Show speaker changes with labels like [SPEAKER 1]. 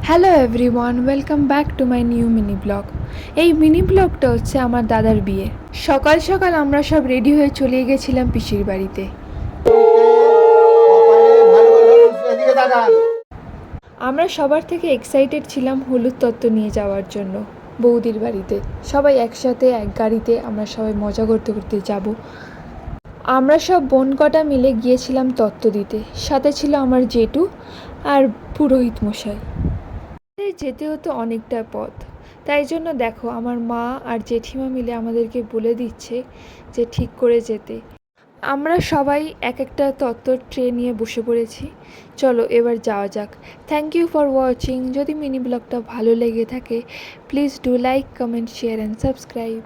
[SPEAKER 1] Hello everyone, welcome back to my new mini blog. এই mini ব্লগটা হচ্ছে আমার দাদার বিয়ে। সকাল সকাল আমরা সব রেডি হয়ে চলে গেছিলাম পিসির বাড়িতে। আমরা সবার থেকে এক্সাইটেড ছিলাম হলুদ তত্ত্ব নিয়ে যাওয়ার জন্য বৌদির বাড়িতে। সবাই একসাথে এক গাড়িতে আমরা সবাই মজা করতে করতে যাব। আমরা সব বোন কটা মিলে গিয়েছিলাম তত্ত্ব দিতে। সাথে ছিল আমার জেঠু আর পুরোহিত মশাই। যেতে হতো অনেকটা পথ, তাই জন্য দেখো আমার মা আর জেঠিমা মিলে আমাদেরকে বলে দিচ্ছে যে ঠিক করে যেতে। আমরা সবাই এক একটা তত্ত্বর ট্রে নিয়ে বসে পড়েছি। চলো এবার যাওয়া যাক। Thank you for watching. যদি মিনি ব্লগটা ভালো লেগে থাকে please do like, comment, share and subscribe.